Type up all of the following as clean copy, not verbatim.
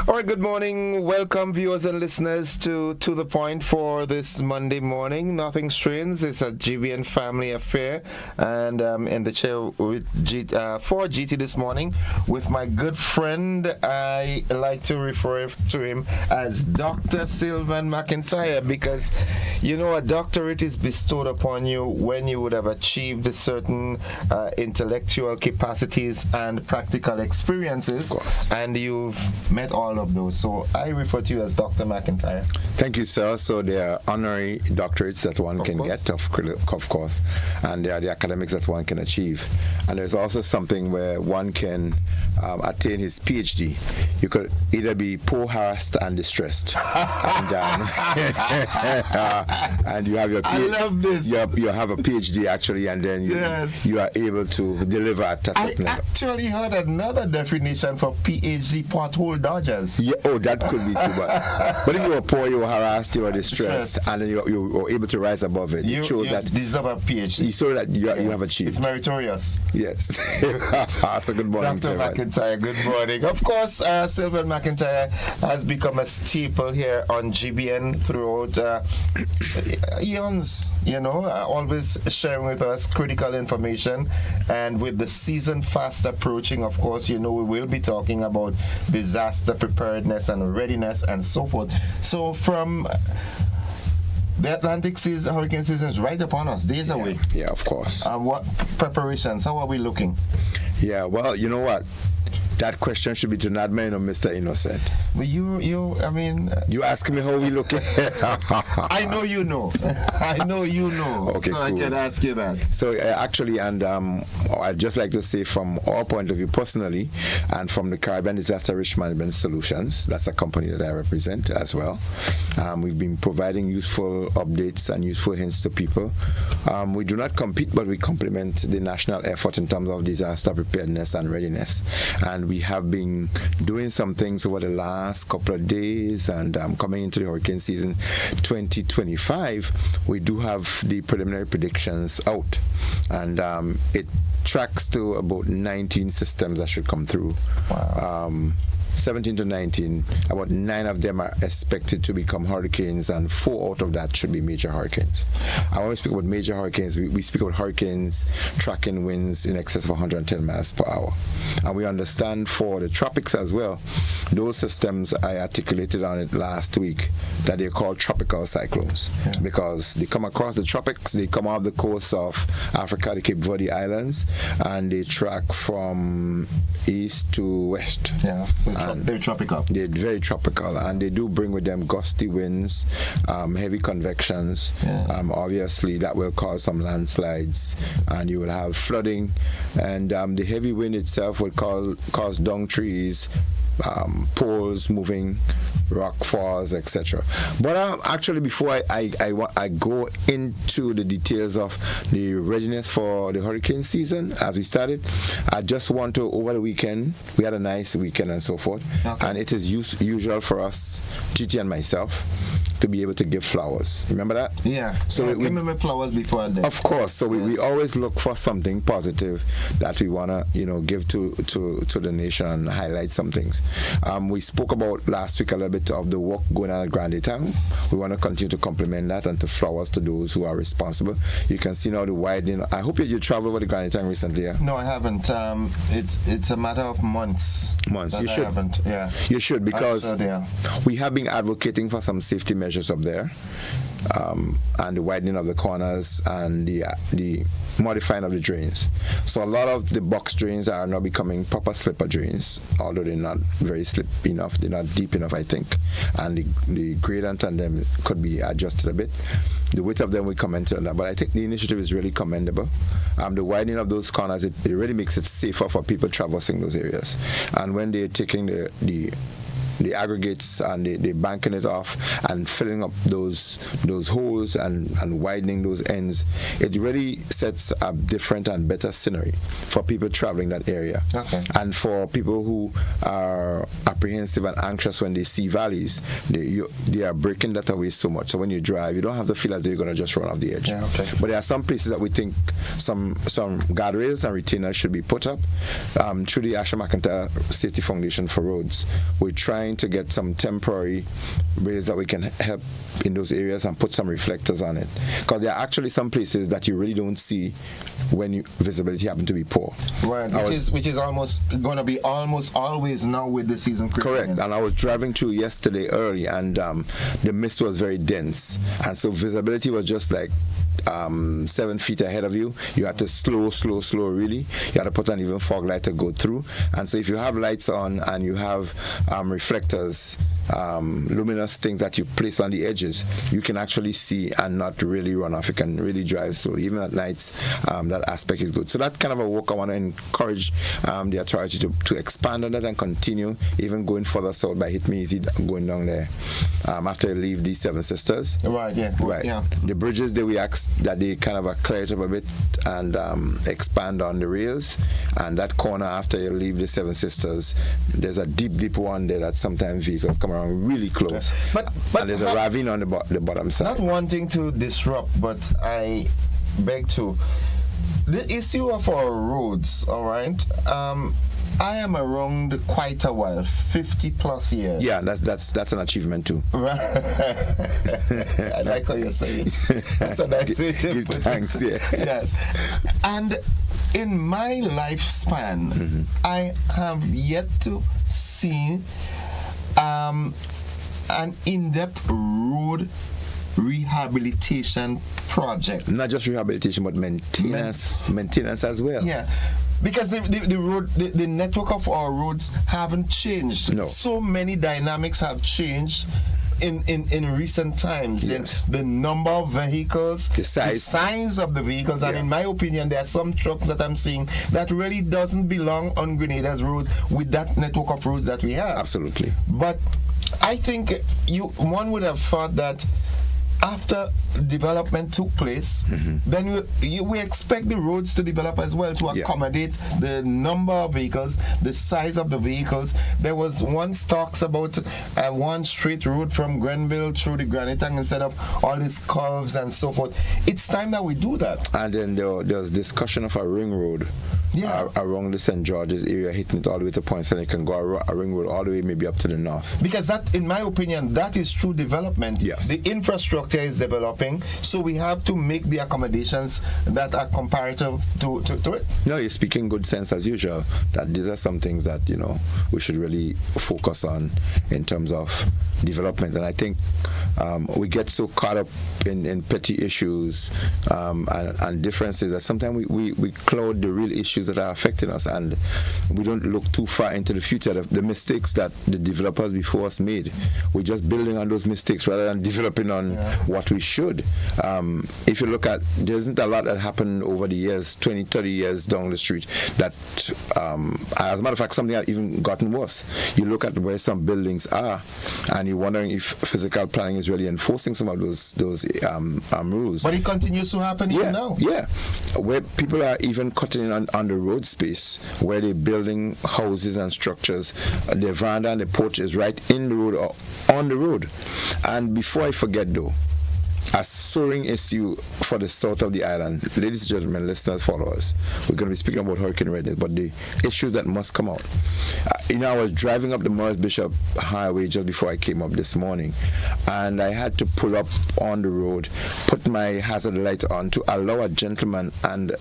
All right, good morning. Welcome, viewers and listeners, to The Point for this Monday morning. Nothing strange. It's a GBN family affair. And in the chair with for GT this morning with my good friend, I like to refer to him as Dr. Sylvan McIntyre, because, you know, a doctorate is bestowed upon you when you would have achieved certain intellectual capacities and practical experiences. And you've met all of those. So I refer to you as Dr. McIntyre. Thank you, sir. So there are honorary doctorates that one can get, of course, and there are the academics that one can achieve. And there's also something where one can attain his PhD. You could either be poor, harassed, and distressed. And, and you have your PhD. I love this. You have a PhD, actually, and then you are able to deliver at a certain level. I actually heard another definition for PhD: pothole dodgers. Yeah, oh, that could be too, but if you were poor, you were harassed, you were distressed, and then you were able to rise above it. It shows that deserve a PhD. You show that you have achieved. It's meritorious. Yes. So good morning, Dr. McIntyre. Good morning. Of course, Sylvan McIntyre has become a staple here on GBN throughout eons. You know, always sharing with us critical information, and with the season fast approaching, of course, you know, we will be talking about disaster preparedness and readiness and so forth. So from the Atlantic season, hurricane season is right upon us, days away. Yeah, of course. What preparations? How are we looking? Yeah, well, you know what? That question should be to Nadman or Mr. Innocent. But I mean... You asking me how we looking? I know you know. I know you know. Okay, so cool. I can ask you that. So actually, and I'd just like to say from our point of view personally, and from the Caribbean Disaster Risk Management Solutions, that's a company that I represent as well. We've been providing useful updates and useful hints to people. We do not compete, but we complement the national effort in terms of disaster preparedness and readiness. And we have been doing some things over the last couple of days, and coming into the hurricane season 2025, we do have the preliminary predictions out, and it tracks to about 19 systems that should come through. Wow. 17 to 19, about 9 of them are expected to become hurricanes, and 4 out of that should be major hurricanes. I want to speak about major hurricanes. We speak about hurricanes tracking winds in excess of 110 miles per hour. And we understand for the tropics as well, those systems, I articulated on it last week, that they're called tropical cyclones, because they come across the tropics, they come off the coast of Africa, the Cape Verde Islands, and they track from east to west. Yeah, so they're tropical. They're very tropical, and they do bring with them gusty winds, heavy convections. Obviously, that will cause some landslides, and you will have flooding, and the heavy wind itself will cause dung trees, poles moving, rock falls, etc. But actually, before I go into the details of the readiness for the hurricane season as we started, I just want to, over the weekend, we had a nice weekend and so forth, and it is usual for us, Gigi and myself, to be able to give flowers. Remember that? Yeah. So we remember flowers before that. Of course. So we always look for something positive that we want to, give to the nation and highlight some things. We spoke about last week a little bit of the work going on at Grande Town. We want to continue to complement that and to flowers to those who are responsible. You can see now the widening. I hope you traveled over the Grande Town recently. Yeah? No, I haven't. It's a matter of months. You should. I haven't. Yeah. You should, because we have been advocating for some safety measures up there, and the widening of the corners and the modifying of the drains. So a lot of the box drains are now becoming proper slipper drains, although they're not very slip enough, they're not deep enough, I think, and the gradient on them could be adjusted a bit. The width of them, we commented on that, but I think the initiative is really commendable. The widening of those corners, it really makes it safer for people traversing those areas. And when they're taking the aggregates and they banking it off and filling up those holes and widening those ends, it really sets a different and better scenery for people traveling that area. And for people who are apprehensive and anxious when they see valleys, they are breaking that away so much. So when you drive, you don't have to feel as though you're going to just run off the edge. But there are some places that we think some guardrails and retainers should be put up. Through the Asher McIntyre Safety Foundation for Roads, we're trying trying to get some temporary ways that we can help in those areas and put some reflectors on it, because there are actually some places that you really don't see when visibility happen to be poor. Right, which is almost going to be almost always now with the season. Correct. And I was driving through yesterday early, and the mist was very dense, and so visibility was just like 7 feet ahead of you. You had to slow really. You had to put an even fog light to go through. And so if you have lights on and you have reflectors, luminous things that you place on the edges, you can actually see and not really run off. You can really drive slowly. Even at nights, that aspect is good. So that kind of a work I want to encourage the authority to expand on that and continue, even going further south by Hit Me Easy, going down there after you leave the Seven Sisters. Right, yeah. Right. Yeah. The bridges, we asked that they kind of clear it up a bit and expand on the rails. And that corner after you leave the Seven Sisters, there's a deep one there that sometimes vehicles come around really close. But and there's a ravine on the bottom side. Not wanting to disrupt, but I beg to. The issue of our roads, all right? I am around quite a while, 50 plus years. Yeah, that's an achievement too. Right. I like how you say it. That's a nice way to put it. Thanks, yeah. Yes. And in my lifespan, I have yet to see an in-depth road rehabilitation project. Not just rehabilitation, but maintenance as well. Yeah. Because the network of our roads haven't changed. No. So many dynamics have changed in recent times. Yes. The number of vehicles, the size of the vehicles, and in my opinion, there are some trucks that I'm seeing that really doesn't belong on Grenada's roads with that network of roads that we have. Absolutely. But I think one would have thought that after development took place, then we expect the roads to develop as well to accommodate the number of vehicles, the size of the vehicles. There was once talks about one straight road from Grenville through the Granitang instead of all these curves and so forth. It's time that we do that. And then there was discussion of a ring road around the St. George's area, hitting it all the way to points, and it can go a ring road all the way maybe up to the north. Because that, in my opinion, that is true development. Yes. The infrastructure is developing, so we have to make the accommodations that are comparative to it. No, you're speaking good sense as usual, that these are some things that, we should really focus on in terms of development. And I think we get so caught up in petty issues and differences that sometimes we cloud the real issues that are affecting us, and we don't look too far into the future. The mistakes that the developers before us made, we're just building on those mistakes rather than developing on what we should. If you look at, there isn't a lot that happened over the years, 20, 30 years down the street that, as a matter of fact, something has even gotten worse. You look at where some buildings are, and you're wondering if physical planning is really enforcing some of those rules. But it continues to happen even now. Yeah, where people are even cutting in on the road space, where they're building houses and structures. The veranda and the porch is right in the road or on the road. And before I forget though, a soaring issue for the south of the island. Ladies and gentlemen, listeners, followers, we're going to be speaking about Hurricane Redness, but the issues that must come out. I was driving up the Morris Bishop Highway just before I came up this morning, and I had to pull up on the road, put my hazard light on to allow a gentleman and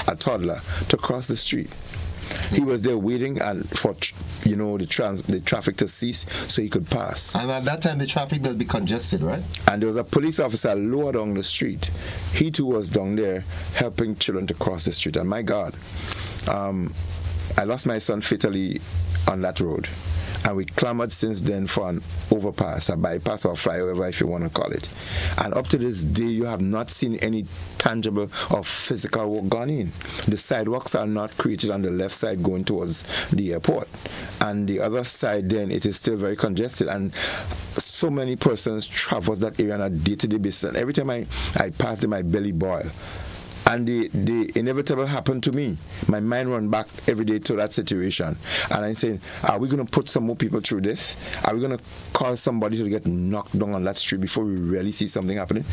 a toddler to cross the street. He was there waiting and for the traffic to cease so he could pass. And at that time the traffic does be congested, right? And there was a police officer lower down the street. He too was down there helping children to cross the street. And my God, I lost my son fatally on that road. And we clamored since then for an overpass, a bypass or flyover, if you want to call it. And up to this day, you have not seen any tangible or physical work gone in. The sidewalks are not created on the left side going towards the airport. And the other side, then, it is still very congested. And so many persons traverse that area on a day-to-day basis. And every time I pass them, my belly boil. And the inevitable happened to me. My mind run back every day to that situation. And I'm saying, are we going to put some more people through this? Are we going to cause somebody to get knocked down on that street before we really see something happening?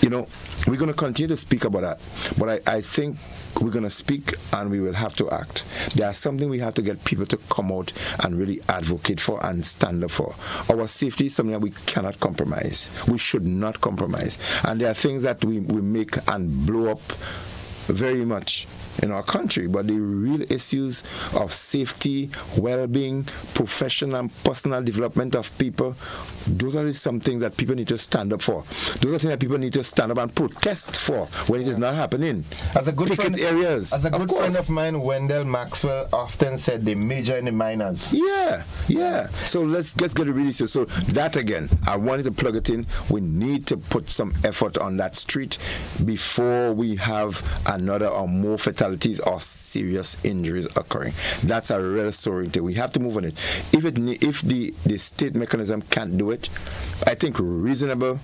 You know, we're going to continue to speak about that. But I think we're going to speak and we will have to act. There's something we have to get people to come out and really advocate for and stand up for. Our safety is something that we cannot compromise. We should not compromise. And there are things that we make and blow up very much in our country, but the real issues of safety, well-being, professional and personal development of people, those are some things that people need to stand up for. Those are things that people need to stand up and protest for when it is not happening. As a good friend friend of mine, Wendell Maxwell, often said they major in the minors. Yeah. So let's get it really serious. So that again, I wanted to plug it in. We need to put some effort on that street before we have another or more fatalities or serious injuries occurring. That's a real story. We have to move on it. If the state mechanism can't do it, I think reasonable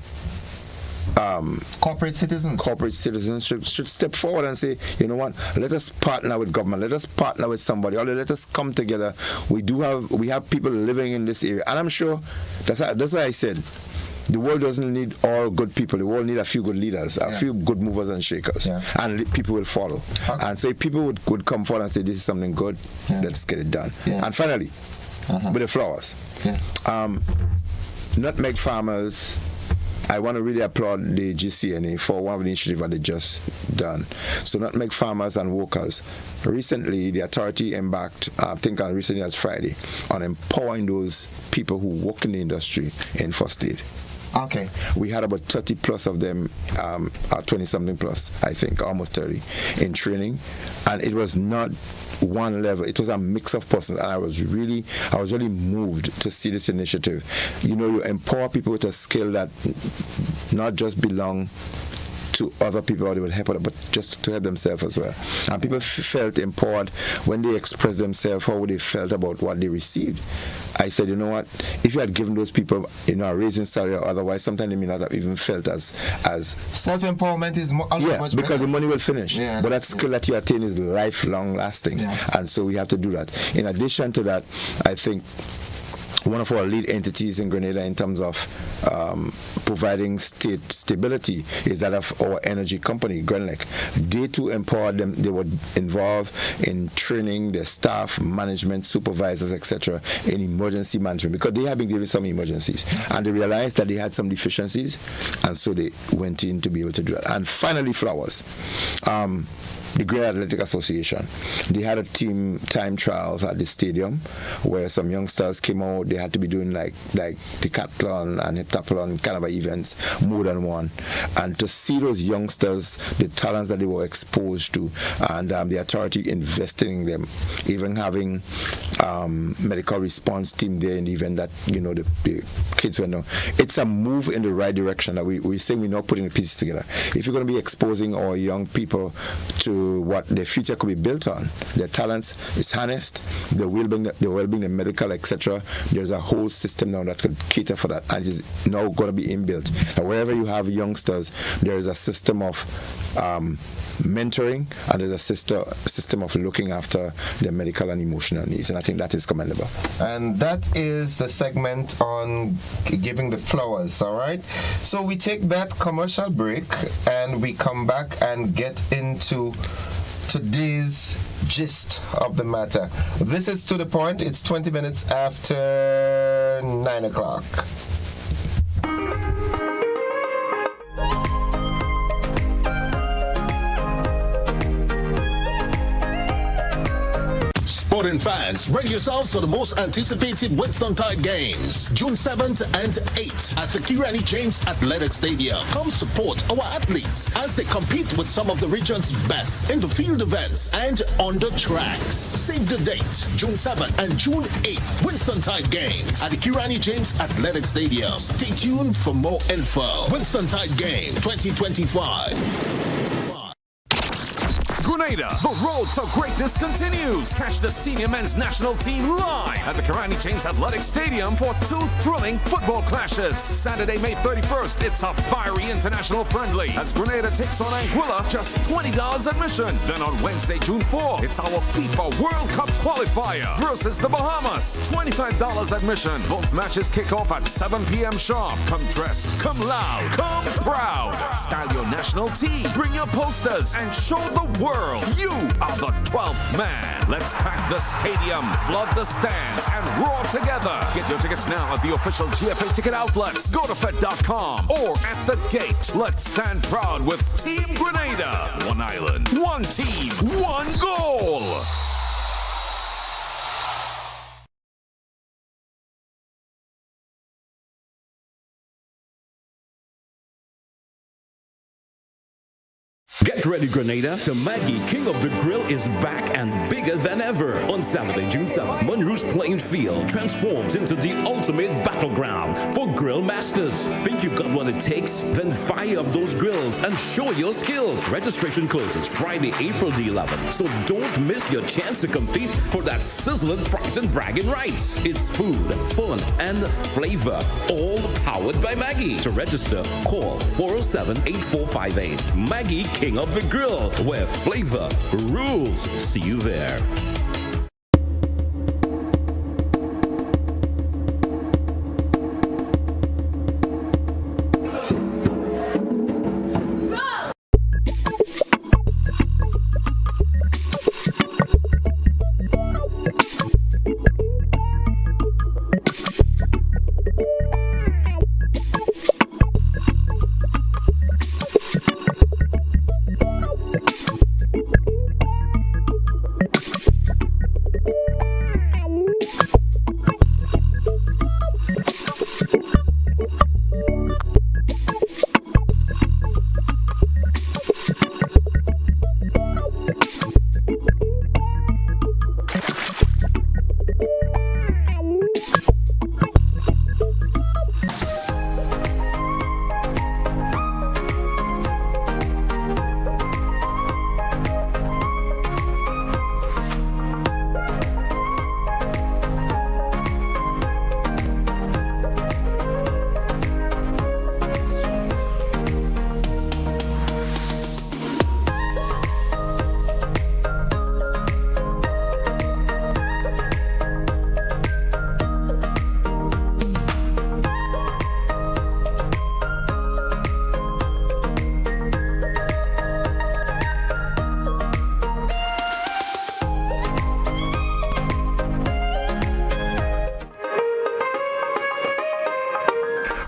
corporate citizens should step forward and say, you know what, let us partner with government, let us partner with somebody, or let us come together. We have people living in this area, and I'm sure that's why I said the world doesn't need all good people. The world needs a few good leaders, a few good movers and shakers, and people will follow. Okay. And so if people would come forward and say, this is something good, let's get it done. And finally, with the flowers. Nutmeg farmers, I want to really applaud the GCNA for one of the initiatives that they just done. So nutmeg farmers and workers, recently the authority embarked, I think recently as Friday, on empowering those people who work in the industry in first aid. Okay. We had about 30 plus of them, 20 something plus, I think, almost 30, in training, and it was not one level. It was a mix of persons, and I was really moved to see this initiative. You know, you empower people with a skill that not just belong to other people, or they will help others, but just to help themselves as well. And people felt empowered when they expressed themselves, how they felt about what they received. I said, you know what, if you had given those people, you know, a raising salary or otherwise, sometimes they may not have even felt as self-empowerment is much because better. the money will finish. But that skill that you attain is lifelong lasting. And so we have to do that. In addition to that, I think one of our lead entities in Grenada in terms of providing state stability is that of our energy company, Grenlec. They too empowered them. They were involved in training their staff, management, supervisors, etc., in emergency management, because they have been given some emergencies. And they realized that they had some deficiencies, and so they went in to be able to do that. And finally, flowers. The Great Athletic Association, they had a team time trials at the stadium where some youngsters came out. They had to be doing like decathlon and heptathlon kind of events, more than one. And to see those youngsters, the talents that they were exposed to, and the authority investing in them, even having medical response team there in the event that, you know, the kids were no. It's a move in the right direction that we say we're not putting the pieces together. If you're going to be exposing our young people to what their future could be built on, their talents is harnessed, the well-being, the medical, etc. There's a whole system now that could cater for that, and it is now going to be inbuilt. And wherever you have youngsters, there is a system of mentoring, and there's a system of looking after their medical and emotional needs, and I think that is commendable. And that is the segment on giving the flowers, all right? So we take that commercial break, and we come back and get into today's gist of the matter. This is To The Point. It's 20 minutes after 9 o'clock. Sporting fans, ready yourselves for the most anticipated Winston Tide games, June 7th and 8th at the Kirani James Athletic Stadium. Come support our athletes as they compete with some of the region's best in the field events and on the tracks. Save the date, June 7th and June 8th, Winston Tide games at the Kirani James Athletic Stadium. Stay tuned for more info. Winston Tide Game 2025. Grenada. The road to greatness continues. Catch the senior men's national team live at the Kirani James Athletic Stadium for 2 thrilling football clashes. Saturday, May 31st, it's a fiery international friendly as Grenada takes on Anguilla, just $20 admission. Then on Wednesday, June 4, it's our FIFA World Cup qualifier versus the Bahamas, $25 admission. Both matches kick off at 7 p.m. sharp. Come dressed, come loud, come proud. Style your national team, bring your posters, and show the world you are the 12th man. Let's pack the stadium, flood the stands, and roar together. Get your tickets now at the official GFA ticket outlets. Go to Fed.com or at the gate. Let's stand proud with Team Grenada. One island, one team, one goal. Get ready, Grenada. The Maggie King of the Grill is back and bigger than ever. On Saturday, June 7th, Monroe's playing field transforms into the ultimate battleground for grill masters. Think you got what it takes? Then fire up those grills and show your skills. Registration closes Friday, April the 11th. So don't miss your chance to compete for that sizzling prize and bragging rights. It's food, fun, and flavor, all powered by Maggie. To register, call 407-8458. Maggie King of the Grill, where flavor rules. See you there.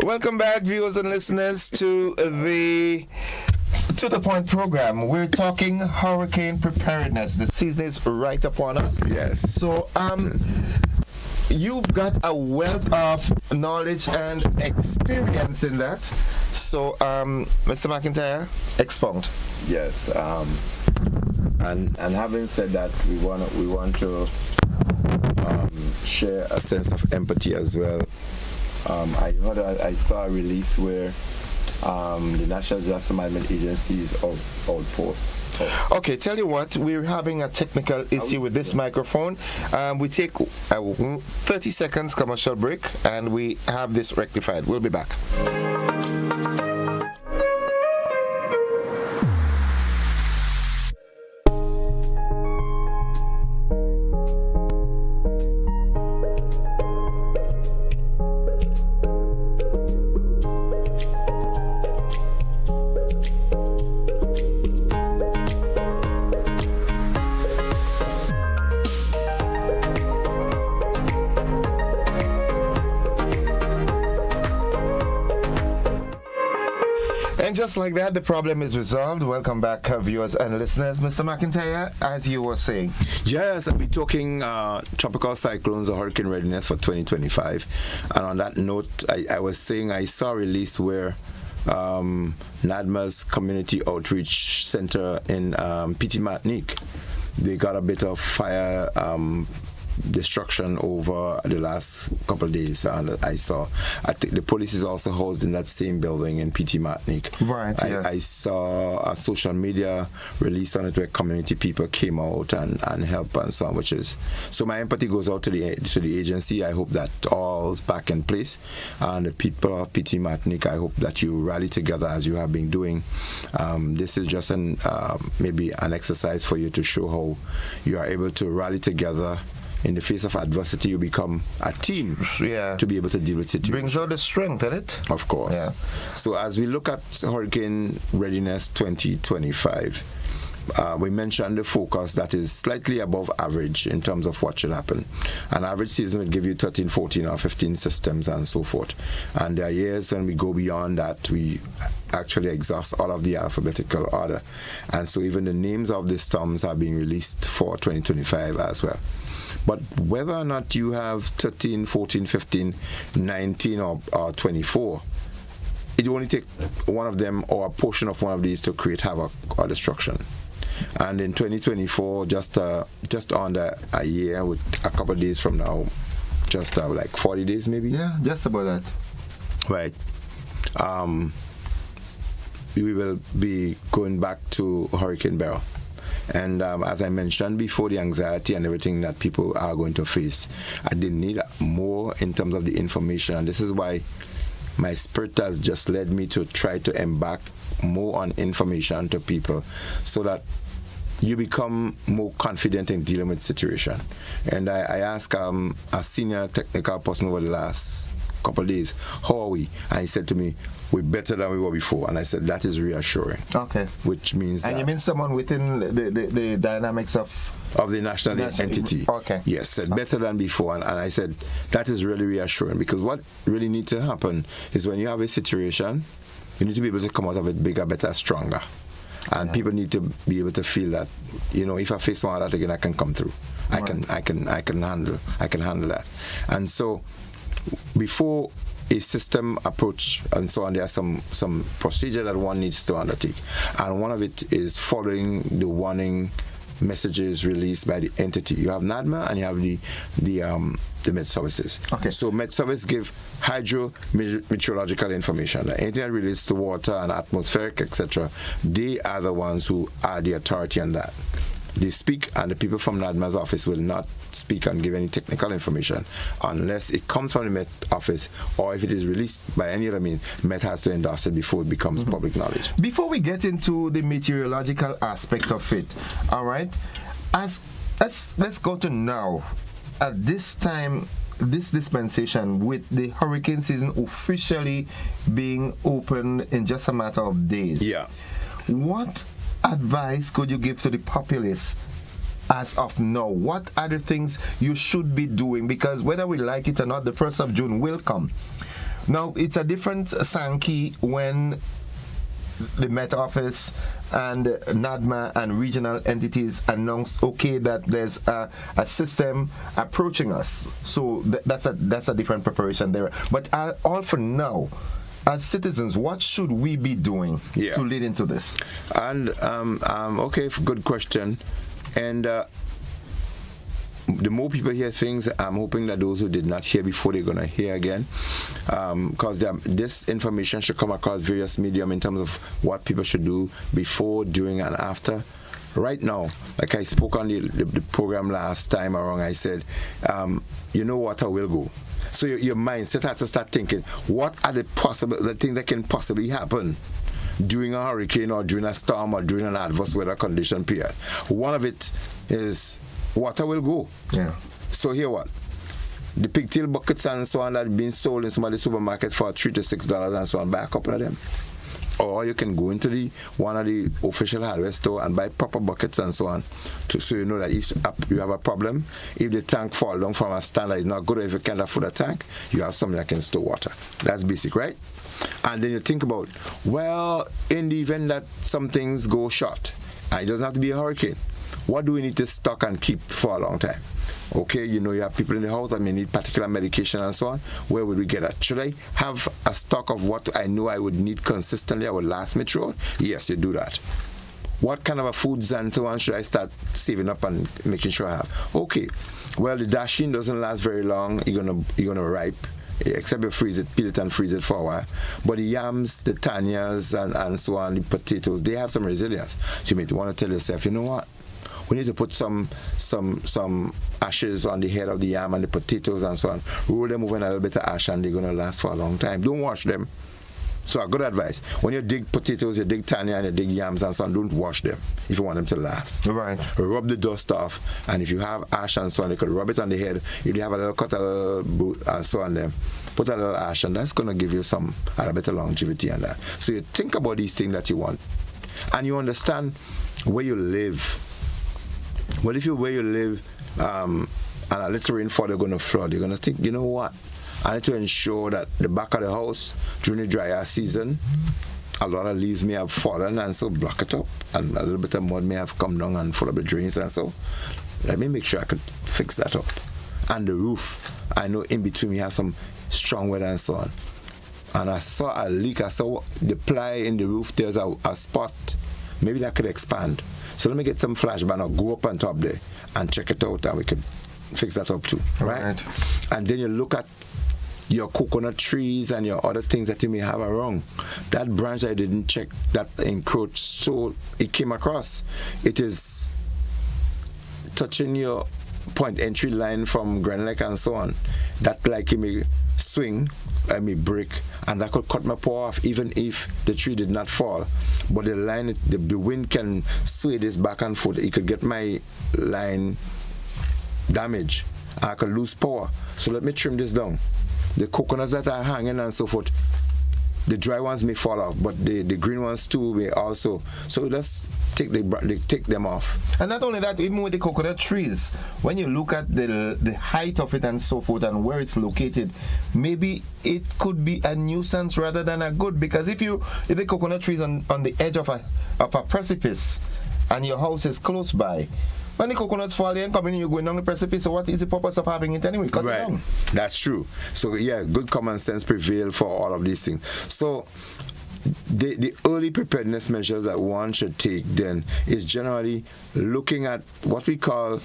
Welcome back, viewers and listeners, to the Point program. We're talking hurricane preparedness. The season is right upon us. Yes. So, you've got a wealth of knowledge and experience in that. So, Mr. McIntyre, expound. Yes. And having said that, we want to share a sense of empathy as well. I saw a release where the National Disaster Management Agency is outpost. Okay, tell you what, we're having a technical issue with this microphone. We take a 30 seconds commercial break and we have this rectified. We'll be back. And just like that, the problem is resolved. Welcome back, viewers and listeners. Mr. McIntyre, as you were saying. Yes, I'll be talking tropical cyclones or hurricane readiness for 2025. And on that note, I was saying I saw a release where NADMA's Community Outreach Center in Petit Martinique, they got a bit of fire destruction over the last couple of days. And I think the police is also housed in that same building in PT Martinique. Right. Yes. I saw a social media release on it where community people came out and helped and so on, so my empathy goes out to the agency. I hope that all's back in place, and the people of PT Martinique, I hope that you rally together as you have been doing. This is just maybe an exercise for you to show how you are able to rally together. In the face of adversity, you become a team to be able to deal with situations. Brings out the strength, isn't it? Of course. Yeah. So as we look at Hurricane Readiness 2025, we mentioned the focus that is slightly above average in terms of what should happen. An average season will give you 13, 14, or 15 systems and so forth. And there are years when we go beyond that, we actually exhaust all of the alphabetical order. And so even the names of the storms are being released for 2025 as well. But whether or not you have 13, 14, 15, 19, or 24, it will only take one of them or a portion of one of these to create havoc or destruction. And in 2024, just under a year, with a couple of days from now, just like 40 days maybe? Yeah, just about that. Right. We will be going back to Hurricane Beryl. And as I mentioned before, the anxiety and everything that people are going to face, I didn't need more in terms of the information. And this is why my spirit has just led me to try to embark more on information to people so that you become more confident in dealing with situation. And I asked a senior technical person over the last couple of days, how are we? And he said to me, we're better than we were before. And I said, that is reassuring. Okay. Which means and you mean someone within the dynamics of the national entity. Okay. Yes, said better than before. And I said, that is really reassuring, because what really needs to happen is when you have a situation, you need to be able to come out of it bigger, better, stronger. And people need to be able to feel that, if I face one of that again, I can come through. Right. I can handle that. And so before a system approach and so on, there are some procedure that one needs to undertake, and one of it is following the warning messages released by the entity. You have NADMA and you have the Met Services. Okay. So Met Service give hydrometeorological information. Anything that relates to water and atmospheric, etc., they are the ones who are the authority on that. They speak, and the people from NADMA's office will not speak and give any technical information unless it comes from the Met office, or if it is released by any other means, Met has to endorse it before it becomes public knowledge. Before we get into the meteorological aspect of it, all right, let's go to now. At this time, this dispensation, with the hurricane season officially being open in just a matter of days. Yeah. What advice could you give to the populace as of now? What are the things you should be doing? Because whether we like it or not, the 1st of June will come. Now, it's a different Sankey when the Met Office and NADMA and regional entities announced, okay, that there's a system approaching us. So that's a different preparation there. But all for now, as citizens, what should we be doing to lead into this? And okay, good question. And the more people hear things, I'm hoping that those who did not hear before, they're going to hear again, because this information should come across various medium in terms of what people should do before, during, and after. Right now, like I spoke on the program last time around, I said, water will go. So your mindset has to start thinking, what are the things that can possibly happen during a hurricane or during a storm or during an adverse weather condition period. One of it is water will go. Yeah. So here what? The pigtail buckets and so on that have been sold in some of the supermarkets for $3 to $6 and so on, buy a couple of them. Or you can go into one of the official hardware store and buy proper buckets and so on, so you know that if you have a problem, if the tank falls down from a stand that is not good, or if you can't afford a tank, you have something that can store water. That's basic, right? And then you think about, well, in the event that some things go short, and it doesn't have to be a hurricane, what do we need to stock and keep for a long time? Okay, you have people in the house that may need particular medication and so on. Where would we get that? Should I have a stock of what I know I would need consistently, I would last me through? Yes, you do that. what kind of a foods and so on should I start saving up and making sure I have? Okay, well, the dasheen doesn't last very long. You're gonna ripe, except you freeze it, peel it and freeze it for a while. But the yams, the tanyas, and so on, the potatoes, they have some resilience. So you may want to tell yourself, you know what? We need to put some ashes on the head of the yam and the potatoes and so on. Roll them over in a little bit of ash and they're gonna last for a long time. Don't wash them. So a good advice, when you dig potatoes, you dig tanya and you dig yams and so on, don't wash them if you want them to last. Right. Rub the dust off, and if you have ash and so on, you could rub it on the head. If you have a little cut, a little and so on them, put a little ash, and that's going to give you a bit of longevity and that. So you think about these things that you want, and you understand where you live. Well, if where you live, and a little rainfall, you're going to flood, you're going to think, you know what? I need to ensure that the back of the house during the drier season, a lot of leaves may have fallen and so block it up, and a little bit of mud may have come down and full of the drains and so. Let me make sure I could fix that up. And the roof, I know in between we have some strong weather and so on. And I saw a leak, I saw the ply in the roof, there's a spot, maybe that could expand. So let me get some flashbang or go up on top there and check it out and we could fix that up too, right? And then you look at your coconut trees and your other things that you may have around. That branch I didn't check, that encroached, so it came across. It is touching your point entry line from Granite and so on. That like it may swing, I may break, and that could cut my paw off even if the tree did not fall. But the line, the wind can sway this back and forth. It could get my line damaged. I could lose power. So let me trim this down. The coconuts that are hanging and so forth, the dry ones may fall off, but the green ones too may also. So let's take them off. And not only that, even with the coconut trees, when you look at the height of it and so forth and where it's located, maybe it could be a nuisance rather than a good. Because if the coconut tree is on the edge of a precipice and your house is close by, when the coconuts fall in, coming in, you're going down the precipice, so what is the purpose of having it anyway? Cut it down. That's true. So yeah, good common sense prevail for all of these things. So the early preparedness measures that one should take then is generally looking at what we call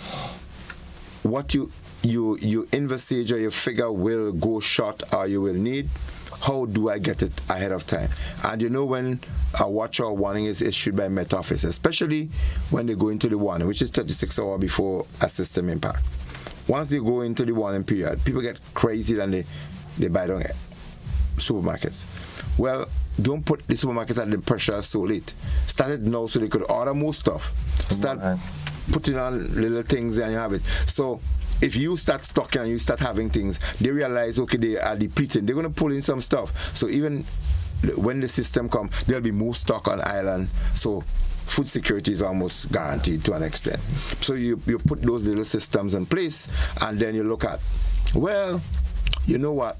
what you envisage or you figure will go short or you will need. How do I get it ahead of time? And you know when a watch or warning is issued by Met Office, especially when they go into the warning, which is 36 hours before a system impact. Once they go into the warning period, people get crazy and they buy down supermarkets. Well, don't put the supermarkets at the pressure so late. Start it now so they could order more stuff. Start putting on little things and you have it. So if you start stocking and you start having things, they realize, okay, they are depleting. They're going to pull in some stuff. So even when the system comes, there'll be more stock on island. So food security is almost guaranteed to an extent. So you put those little systems in place, and then you look at, well, you know what?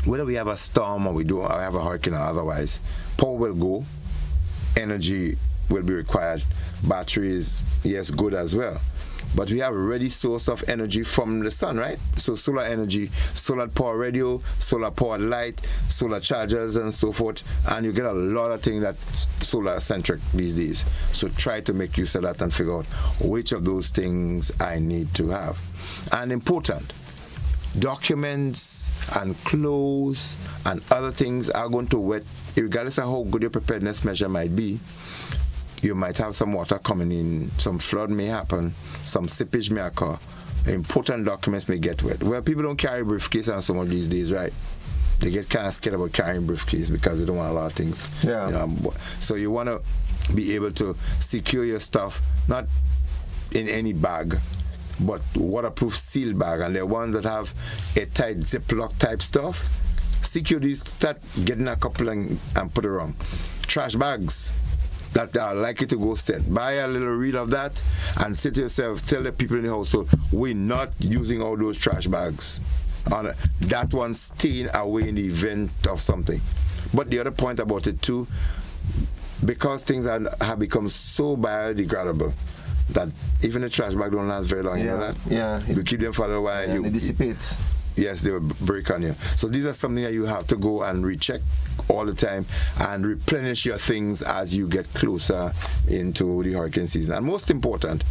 Whether we have a storm or we have a hurricane or otherwise, power will go, energy will be required, batteries, yes, good as well. But we have a ready source of energy from the sun, right? So solar energy, solar power radio, solar powered light, solar chargers and so forth. And you get a lot of things that's solar centric these days. So try to make use of that and figure out which of those things I need to have. And important, documents and clothes and other things are going to wet, regardless of how good your preparedness measure might be. You might have some water coming in, some flood may happen, some seepage may occur, important documents may get wet. Well, people don't carry briefcase and so much these days, right? They get kind of scared about carrying briefcase because they don't want a lot of things. Yeah. You know, so you want to be able to secure your stuff, not in any bag, but waterproof sealed bag. And there are ones that have a tight Ziploc type stuff. Secure these, start getting a couple and put it around. Trash bags that are likely to go set. Buy a little reel of that and say to yourself, tell the people in the household, we're not using all those trash bags. And that one staying away in the event of something. But the other point about it too, because things have become so biodegradable that even a trash bag don't last very long, you know that? Yeah. You keep them for a while. It dissipates. Yes, they will break on you. So these are something that you have to go and recheck all the time and replenish your things as you get closer into the hurricane season. And most important,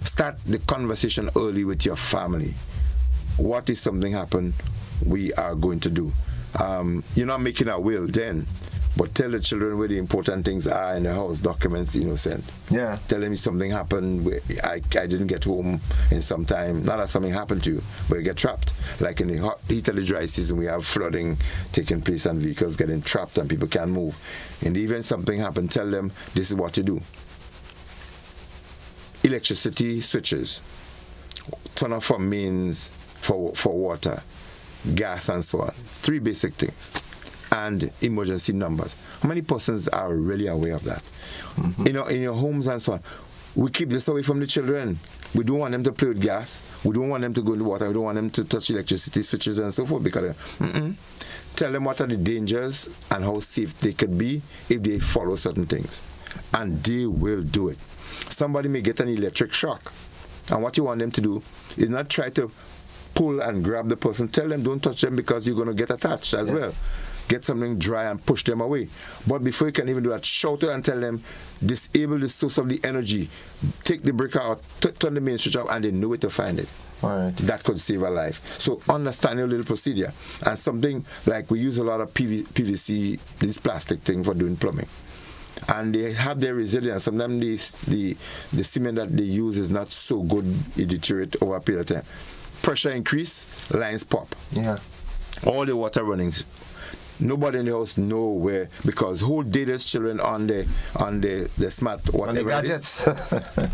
start the conversation early with your family. What if something happened? We are going to do. You're not making a will then, but tell the children where the important things are in the house. Documents, sent. Yeah. Tell them if something happened, I didn't get home in some time. Not that something happened to you, but you get trapped. Like in the hot heat of the dry season, we have flooding taking place and vehicles getting trapped and people can't move. In the event something happened, tell them this is what to do. Electricity switches. Turn off for mains for water, gas and so on. 3 basic things. And emergency numbers. How many persons are really aware of that? Mm-hmm. In your homes and so on. We keep this away from the children. We don't want them to play with gas. We don't want them to go into water. We don't want them to touch electricity switches and so forth. Because tell them what are the dangers and how safe they could be if they follow certain things. And they will do it. Somebody may get an electric shock. And what you want them to do is not try to pull and grab the person. Tell them don't touch them because you're going to get attached as well. Get something dry and push them away. But before you can even do that, shout out and tell them, disable the source of the energy, take the breaker out, turn the main switch off, and they know where to find it. Right. That could save a life. So understand your little procedure. And something like we use a lot of PVC, this plastic thing for doing plumbing. And they have their resilience. Sometimes the cement that they use is not so good, it deteriorates over a period of time. Pressure increase, lines pop. Yeah. All the water runnings. Nobody in the house know where, because whole day there's children on the smart whatever. On the gadgets.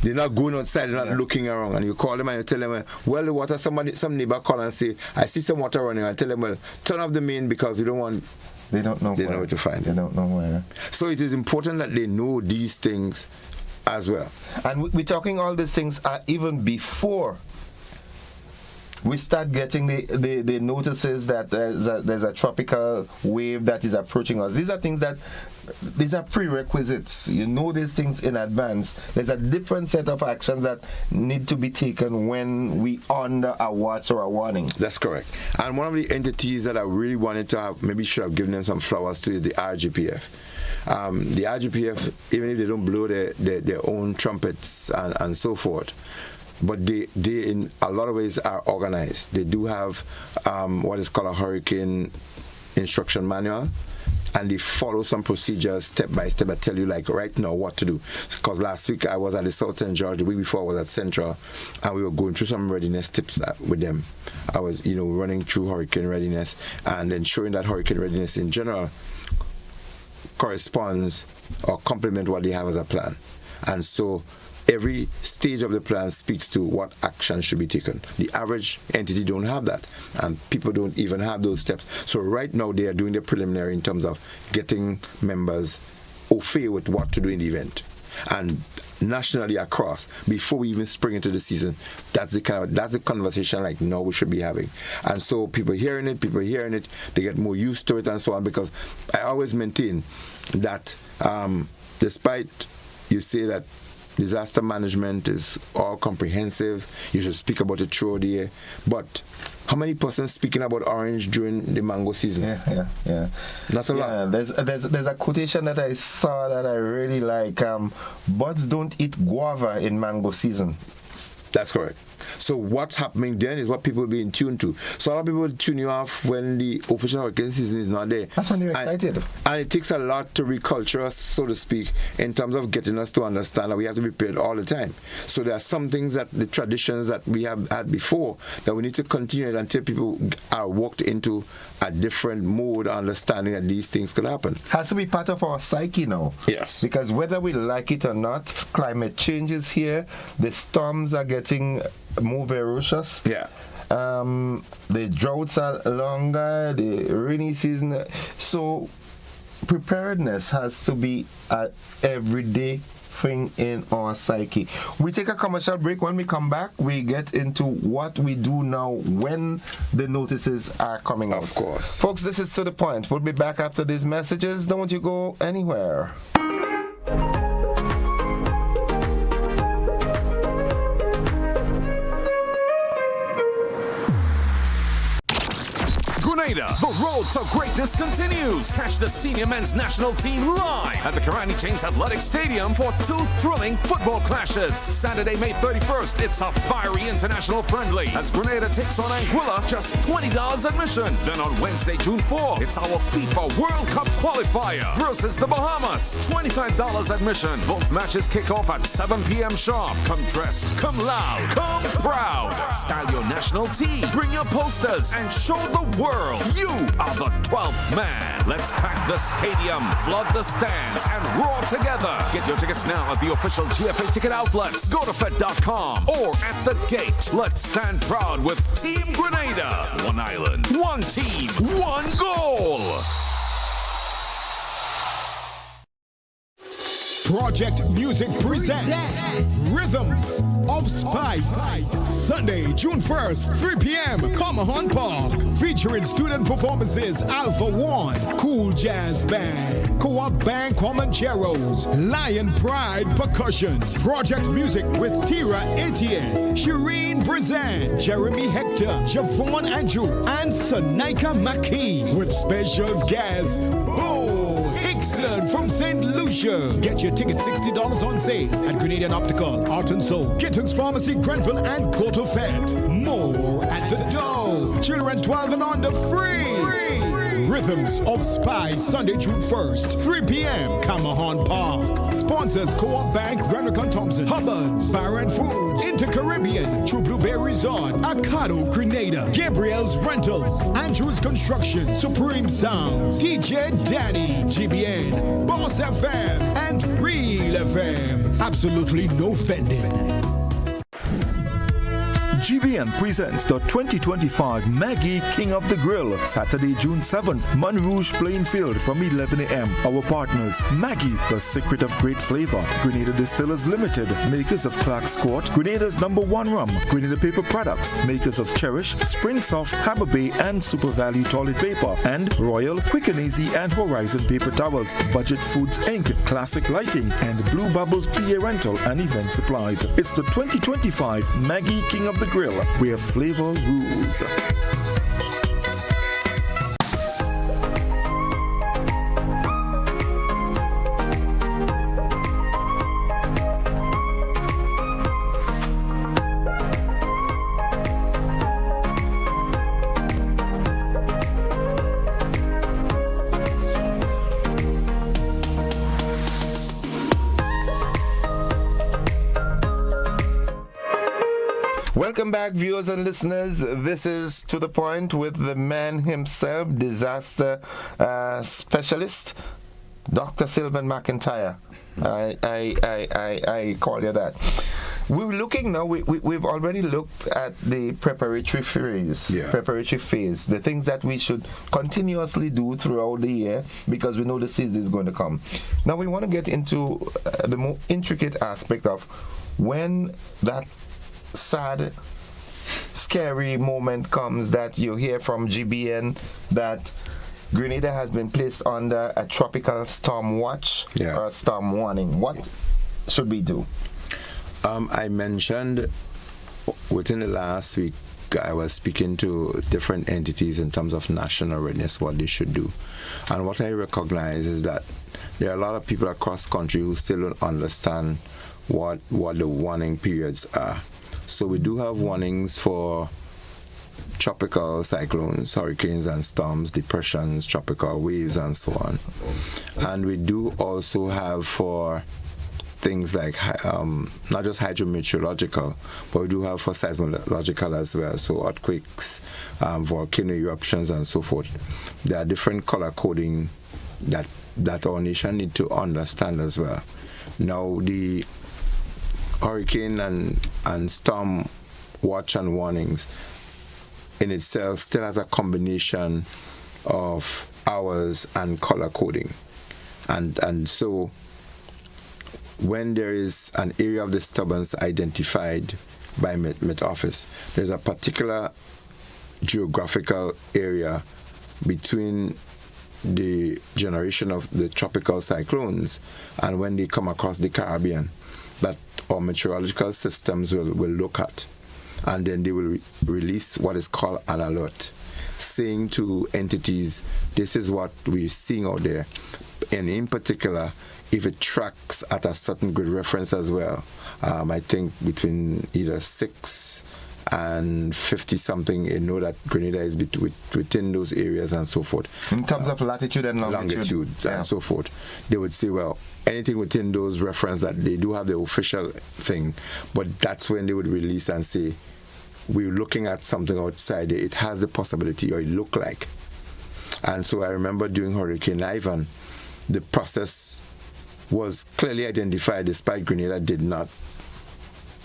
They're not going outside, they're not looking around. And you call them and you tell them, well, the water, some neighbor call and say, I see some water running. And tell them, well, turn off the main because we don't want. They don't know. They know where to find it. They don't know where. So it is important that they know these things as well. And we're talking all these things even before we start getting the notices that there's a tropical wave that is approaching us. These are prerequisites. You know these things in advance. There's a different set of actions that need to be taken when we under a watch or a warning. That's correct. And one of the entities that I really wanted to have, maybe should have given them some flowers to, is the RGPF. The RGPF, even if they don't blow their own trumpets and so forth, but they in a lot of ways are organized. They do have what is called a hurricane instruction manual, and they follow some procedures step by step that tell you, like, right now what to do. Because last week I was at the South St. George, the week before I was at Central, and we were going through some readiness tips with them. I was running through hurricane readiness and then showing that hurricane readiness in general corresponds or complement what they have as a plan. And so every stage of the plan speaks to what action should be taken. The average entity don't have that, and people don't even have those steps. So right now they are doing the preliminary in terms of getting members au fait with what to do in the event. And nationally across, before we even spring into the season, that's the conversation like now we should be having. And so people hearing it, they get more used to it and so on, because I always maintain that despite you say that disaster management is all comprehensive, you should speak about it throughout the year, but how many persons speaking about orange during the mango season? Yeah. Not a lot. There's a quotation that I saw that I really like. Birds don't eat guava in mango season. That's correct. So what's happening then is what people will be in tune to. So a lot of people tune you off when the official hurricane season is not there. That's when you're excited. And it takes a lot to reculture us, so to speak, in terms of getting us to understand that we have to be prepared all the time. So there are some things that the traditions that we have had before that we need to continue it until people are walked into a different mode, understanding that these things could happen. Has to be part of our psyche now. Yes. Because whether we like it or not, climate change is here. The storms are getting more ferocious. Yeah. The droughts are longer, the rainy season. So preparedness has to be an everyday thing in our psyche. We take a commercial break. When we come back, we get into what we do now when the notices are coming out. Of course. Folks, this is To The Point. We'll be back after these messages. Don't you go anywhere. Grenada, the road to greatness continues. Catch the senior men's national team live at the Karani James Athletic Stadium for 2 thrilling football clashes. Saturday, May 31st, it's a fiery international friendly as Grenada takes on Anguilla, just $20 admission. Then on Wednesday, June 4, it's our FIFA World Cup qualifier versus the Bahamas, $25 admission. Both matches kick off at 7 p.m. sharp. Come dressed, come loud, come proud. Style your national team, bring your posters, and show the world you are the 12th man. Let's pack the stadium, flood the stands, and roar together. Get your tickets now at the official GFA ticket outlets. Go to Fed.com or at the gate. Let's stand proud with Team Grenada. One island, one team, one goal. Project Music presents Rhythms of Spice. Sunday, June 1st, 3 p.m., Comahan Park. Featuring student performances Alpha One, Cool Jazz Band, Co-op Band Comancheros, Lion Pride Percussions. Project Music with Tira Etienne, Shireen Brizan, Jeremy Hector, Javon Andrew, and Sonika McKee. With special guests, Hickson from St. Lucia. Get your tickets $60 on sale at Grenadian Optical, Art and Soul, Gittins Pharmacy, Grenville, and Go to Fed. More at the door. Children 12 and under free. Rhythms of Spice, Sunday, June 1st, 3 p.m., Comahan Park. Sponsors Co-op Bank, Renrick & Thompson, Hubbard's, Fire and Foods, Inter-Caribbean, True Blueberry Resort, Acado Grenada, Gabriel's Rentals, Andrews Construction, Supreme Sounds, DJ Danny, GBN, Boss FM, and Real FM. Absolutely no vending. GBN presents the 2025 Maggie King of the Grill, Saturday, June 7th, Montrouge Plain Field from 11 a.m. Our partners, Maggie, the secret of great flavor, Grenada Distillers Limited, makers of Clark's Court, Grenada's #1 rum, Grenada Paper Products, makers of Cherish, Spring Soft, Harbour Bay, and Super Value Toilet Paper, and Royal, Quick and Easy, and Horizon Paper Towels, Budget Foods Inc., Classic Lighting, and Blue Bubbles PA Rental and Event Supplies. It's the 2025 Maggie King of the Grill, where flavor rules. Welcome back, viewers and listeners. This is To The Point with the man himself, disaster specialist, Dr. Sylvan McIntyre. I call you that. We're looking now, we've already looked at the preparatory phase, the things that we should continuously do throughout the year because we know the season is going to come. Now we want to get into the more intricate aspect of when that sad, scary moment comes that you hear from GBN that Grenada has been placed under a tropical storm watch or a storm warning. What should we do? I mentioned within the last week I was speaking to different entities in terms of national readiness, what they should do. And what I recognize is that there are a lot of people across country who still don't understand what the warning periods are. So we do have warnings for tropical cyclones, hurricanes and storms, depressions, tropical waves, and so on. And we do also have for things like not just hydrometeorological, but we do have for seismological as well, so earthquakes, volcano eruptions, and so forth. There are different color coding that our nation need to understand as well. Now, the hurricane and storm watch and warnings in itself still has a combination of hours and color coding, and so when there is an area of disturbance identified by Met Office, there's a particular geographical area between the generation of the tropical cyclones and when they come across the Caribbean that our meteorological systems will look at, and then they will release what is called an alert. saying to entities, this is what we're seeing out there. And in particular, if it tracks at a certain grid reference as well, I think between either 6 and 50 something, you know that Grenada is within those areas and so forth. In terms of latitude and longitude. And so forth. They would say, well, anything within those reference that they do have the official thing, but that's when they would release and say, we're looking at something outside there. It has the possibility, or it look like. And so I remember during Hurricane Ivan, the process was clearly identified, despite Grenada did not,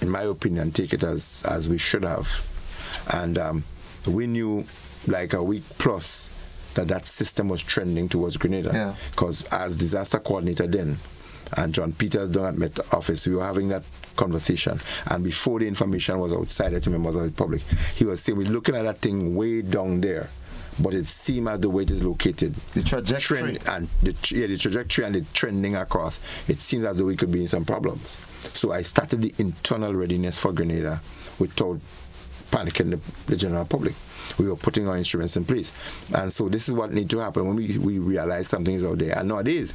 in my opinion, take it as we should have. And we knew like a week plus that system was trending towards Grenada. Because as disaster coordinator then, and John Peters down at Met Office, we were having that conversation. And before the information was outside to members of the public, he was saying, we're looking at that thing way down there, but it seems as the way it is located. The trajectory. The trajectory and the trending across, it seems as though we could be in some problems. So I started the internal readiness for Grenada without panicking the general public. We were putting our instruments in place. And so this is what needs to happen when we realize something is out there. And nowadays,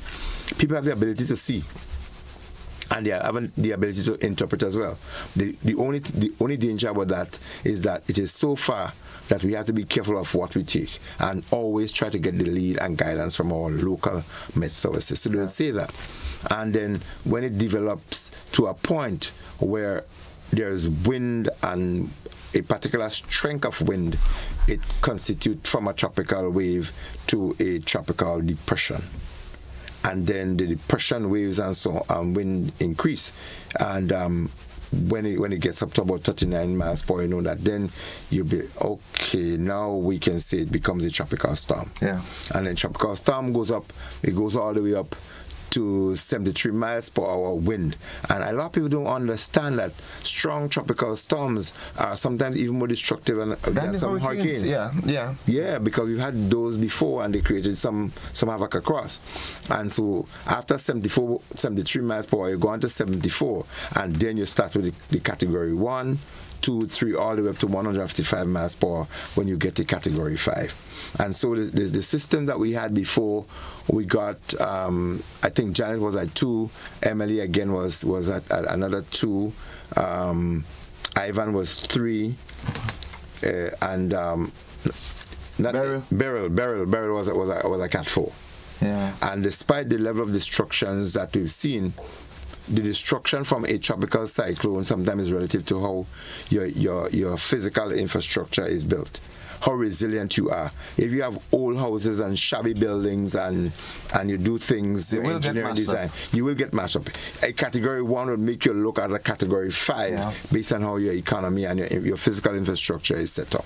people have the ability to see. And they have the ability to interpret as well. The only danger about that is that it is so far that we have to be careful of what we take and always try to get the lead and guidance from our local Met services. So they'll say that. And then when it develops to a point where there's wind and a particular strength of wind, it constitutes from a tropical wave to a tropical depression. And then the depression waves and so on, wind increase. And when it gets up to about 39 miles per hour, you know that then you'll be, okay, now we can say it becomes a tropical storm. And then tropical storm goes up, it goes all the way up to 73 miles per hour wind. And a lot of people don't understand that strong tropical storms are sometimes even more destructive than some hurricanes. Yeah, because we've had those before and they created some havoc across. And so after 73 miles per hour, you go on to 74, and then you start with the category 1, 2, 3, all the way up to 155 miles per hour when you get to category 5. And so the system that we had before, we got, I think Janet was at 2, Emily again was at another 2, Ivan was 3, and Beryl was a cat 4. And despite the level of destructions that we've seen, the destruction from a tropical cyclone sometimes is relative to how your physical infrastructure is built, how resilient you are. If you have old houses and shabby buildings and you do things, engineering design, you will get mashed up. A category 1 would make you look as a category 5 based on how your economy and your physical infrastructure is set up.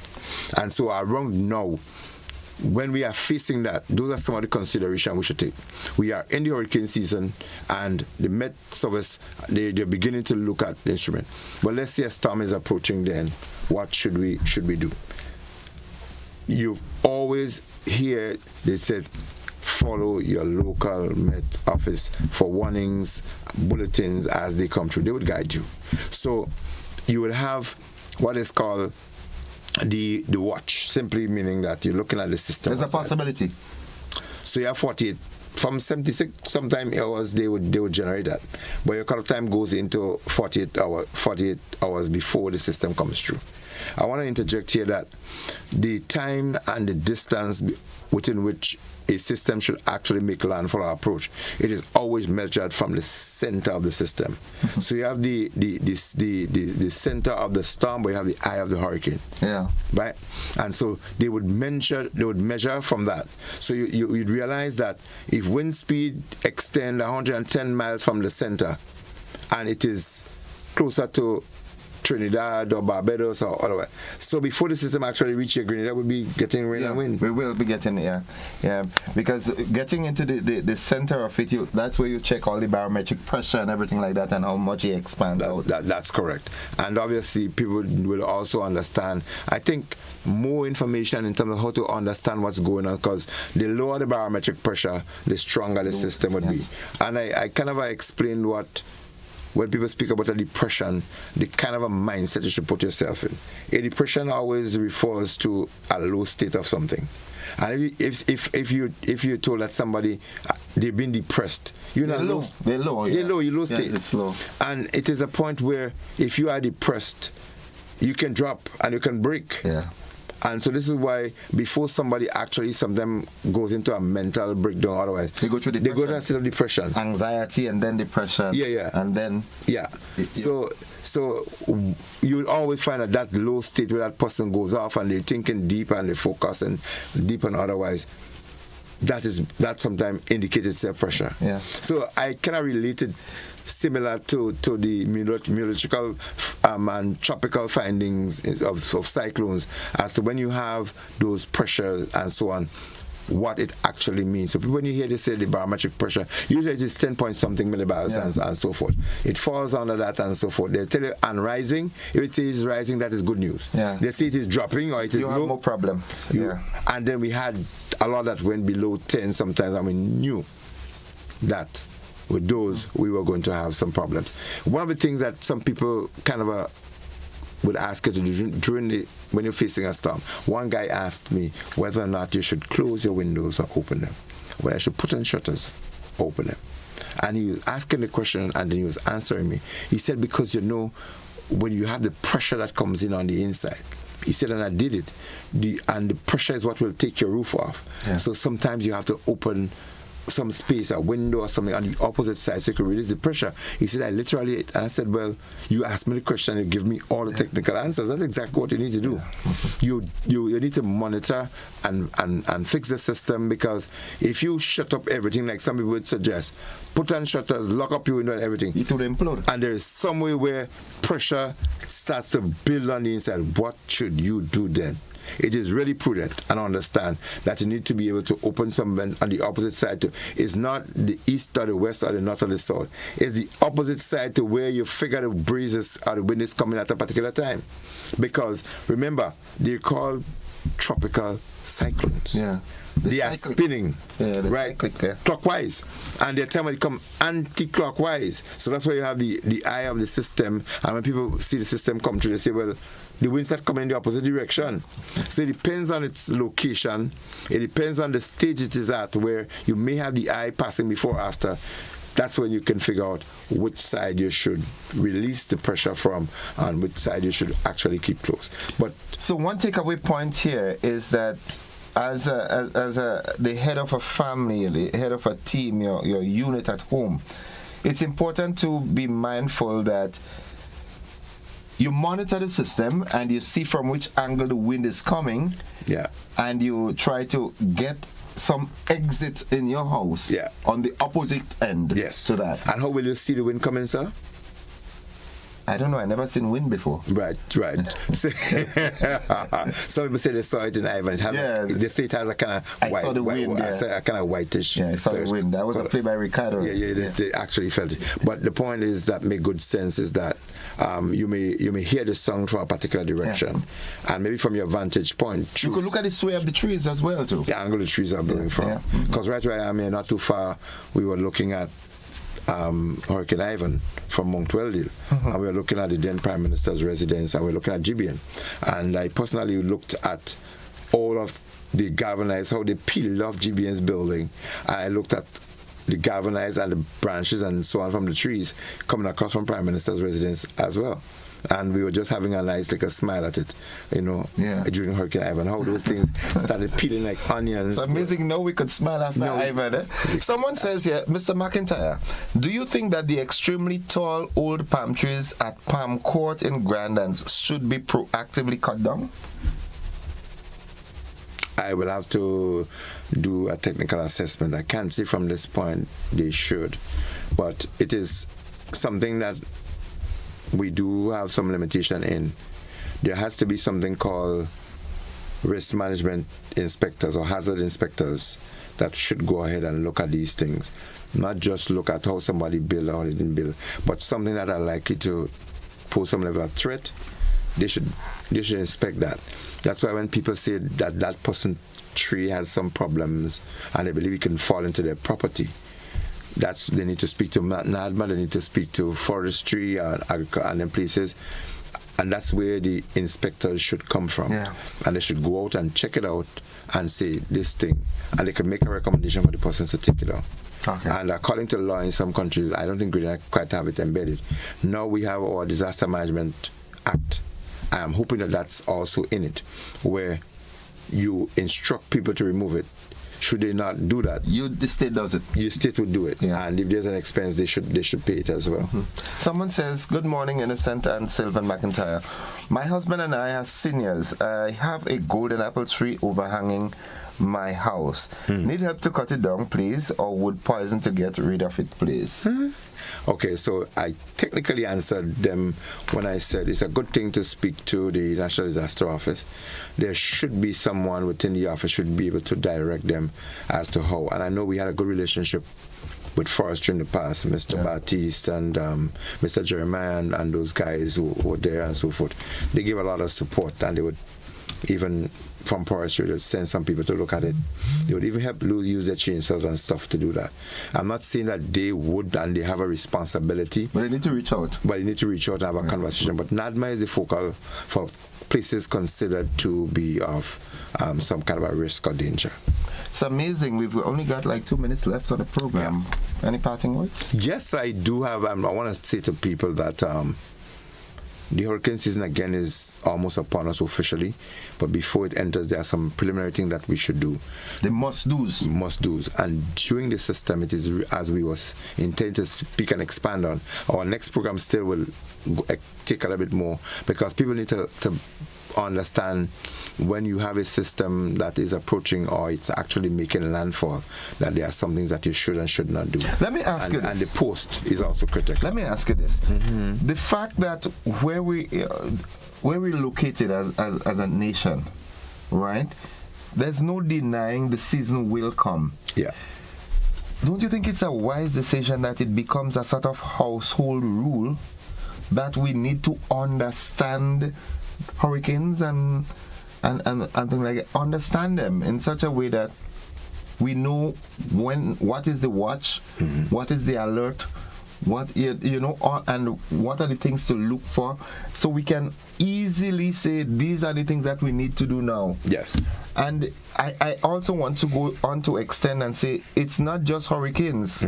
And so around now, when we are facing that, those are some of the considerations we should take. We are in the hurricane season, and the Met Service, they're beginning to look at the instrument. But let's say a storm is approaching, then what should we do? You always hear, they said, follow your local Met Office for warnings, bulletins as they come through. They would guide you. So you will have what is called the watch, simply meaning that you're looking at the system. There's a possibility. So you have 48 from 76 sometime hours they would generate that, but your cut-off time goes into 48 hours before the system comes through. I want to interject here that the time and the distance within which a system should actually make landfall or approach, it is always measured from the center of the system. So you have the center of the storm, but you have the eye of the hurricane. Right? And so they would measure from that. So you'd realize that if wind speed extend 110 miles from the center, and it is closer to Trinidad or Barbados or otherwise. So before the system actually reaches Grenada, we'll be getting rain and wind. We will be getting because getting into the center of it, that's where you check all the barometric pressure and everything like that, and how much it expands out. That's correct. And obviously people will also understand, I think, more information in terms of how to understand what's going on, because the lower the barometric pressure, the stronger the system would be. And I kind of explained what when people speak about a depression, the kind of a mindset you should put yourself in. A depression always refers to a low state of something. And if you're told that somebody they've been depressed, you're not low. They're low. They're low. You're low state. Yeah, it's low. And it is a point where if you are depressed, you can drop and you can break. Yeah. And so this is why before somebody actually sometimes goes into a mental breakdown, otherwise they go through depression. They go to a state of depression, anxiety, and then depression. Yeah. And then So you always find that low state where that person goes off and they're thinking deep and they focus and deep and otherwise. That sometimes indicates self pressure. Yeah. So I kind of related similar to the meteorological and tropical findings of cyclones as to when you have those pressures and so on, what it actually means. So when you hear they say the barometric pressure, usually it is 10 point something millibars and so forth. It falls under that and so forth. They tell you and rising, if it says rising, that is good news. Yeah. They say it is dropping or it is low. You have more problems. And then we had a lot that went below 10 sometimes, and we knew that with those we were going to have some problems. One of the things that some people kind of would ask you to do when you're facing a storm. One guy asked me whether or not you should close your windows or open them. Whether I should put on shutters, open them. And he was asking the question and then he was answering me. He said, because when you have the pressure that comes in on the inside, he said, and I did it, and the pressure is what will take your roof off. Yeah. So sometimes you have to open some space, a window or something on the opposite side so you can release the pressure. He said, I literally, and I said, well, you asked me the question, you give me all the technical answers. That's exactly what you need to do. You need to monitor and fix the system, because if you shut up everything, like some people would suggest, put on shutters, lock up your window and everything, it will implode. And there is some way where pressure starts to build on the inside. What should you do then? It is really prudent and understand that you need to be able to open some on the opposite side to. It's not the east or the west or the north or the south. It's the opposite side to where you figure the breezes or the wind is coming at a particular time. Because remember, they're called tropical cyclones. Yeah. They are spinning, right, clockwise, and they're time when they come anti-clockwise. So that's why you have the eye of the system, and when people see the system come through, they say, well, the winds start coming in the opposite direction. So it depends on its location, it depends on the stage it is at, where you may have the eye passing before or after. That's when you can figure out which side you should release the pressure from and which side you should actually keep close. But so one takeaway point here is that as the head of a family, the head of a team, your unit at home, it's important to be mindful that you monitor the system and you see from which angle the wind is coming, and you try to get some exit in your house on the opposite end to that. And how will you see the wind coming, sir? I don't know. I never seen wind before. Right. Some people say they saw it in Ivan. They say it has a kind of white. I saw the wind. A kind of whitish. Yeah, I saw the wind. That was a play by Ricardo. They actually felt it. But the point is that make good sense is that you may hear the song from a particular direction, and maybe from your vantage point. You could look at the sway of the trees as well too. The angle the trees are blowing from. Because right where I am here, not too far, we were looking at Hurricane Ivan from Mount Weldale, and we were looking at the then Prime Minister's residence, and we were looking at GBN. And I personally looked at all of the galvanized, how they peeled off GBN's building. And I looked at the galvanized and the branches and so on from the trees coming across from Prime Minister's residence as well. And we were just having a nice like a smile at it, during Hurricane Ivan. How those things started peeling like onions. It's amazing now we could smile after Ivan. Someone says here, Mr. McIntyre, do you think that the extremely tall old palm trees at Palm Court in Grandlands should be proactively cut down? I will have to do a technical assessment. I can't say from this point they should, but it is something that we do have some limitation in. There has to be something called risk management inspectors or hazard inspectors that should go ahead and look at these things. Not just look at how somebody built or didn't build, but something that are likely to pose some level of threat. They should inspect that. That's why when people say that person tree has some problems and they believe it can fall into their property, they need to speak to NADMA, they need to speak to forestry and then places. And that's where the inspectors should come from. Yeah. And they should go out and check it out and say this thing. And they can make a recommendation for the persons to take it out. Okay. And according to the law in some countries, I don't think we quite have it embedded. Now we have our Disaster Management Act. I am hoping that that's also in it, where you instruct people to remove it. Should they not do that? The state does it. Your state would do it, yeah. And if there's an expense, they should pay it as well. Mm-hmm. Someone says, "Good morning, Innocent and Sylvan McIntyre. My husband and I are seniors. I have a golden apple tree overhanging my house. Need help to cut it down, please, or would poison to get rid of it, please?" Okay, so I technically answered them when I said it's a good thing to speak to the National Disaster Office. There should be someone within the office should be able to direct them as to how. And I know we had a good relationship with forestry in the past, Mr. Baptiste and Mr. Jeremiah and those guys who were there and so forth. They gave a lot of support, and they would even from forestry to send some people to look at it. They would even help use their chainsaws and stuff to do that. I'm not saying that they would and they have a responsibility. But they need to reach out. But they need to reach out and have a conversation. But NADMA is the focal for places considered to be of some kind of a risk or danger. It's amazing. We've only got like 2 minutes left on the program. Yeah. Any parting words? Yes, I do have. I want to say to people that the hurricane season again is almost upon us officially, but before it enters, there are some preliminary things that we should do. The must-dos. Must-dos. And during the system, it is, as we was intended to speak and expand on, our next program still will take a little bit more, because people need to understand when you have a system that is approaching or it's actually making landfall, that there are some things that you should and should not do. Let me ask you this. And the post is also critical. Let me ask you this. The fact that where we're located as a nation, right, there's no denying the season will come. Yeah. Don't you think it's a wise decision that it becomes a sort of household rule that we need to understand hurricanes and things like that, understand them in such a way that we know what is the watch, what is the alert, what and what are the things to look for, so we can easily say these are the things that we need to do now. Yes. And I also want to go on to extend and say it's not just hurricanes.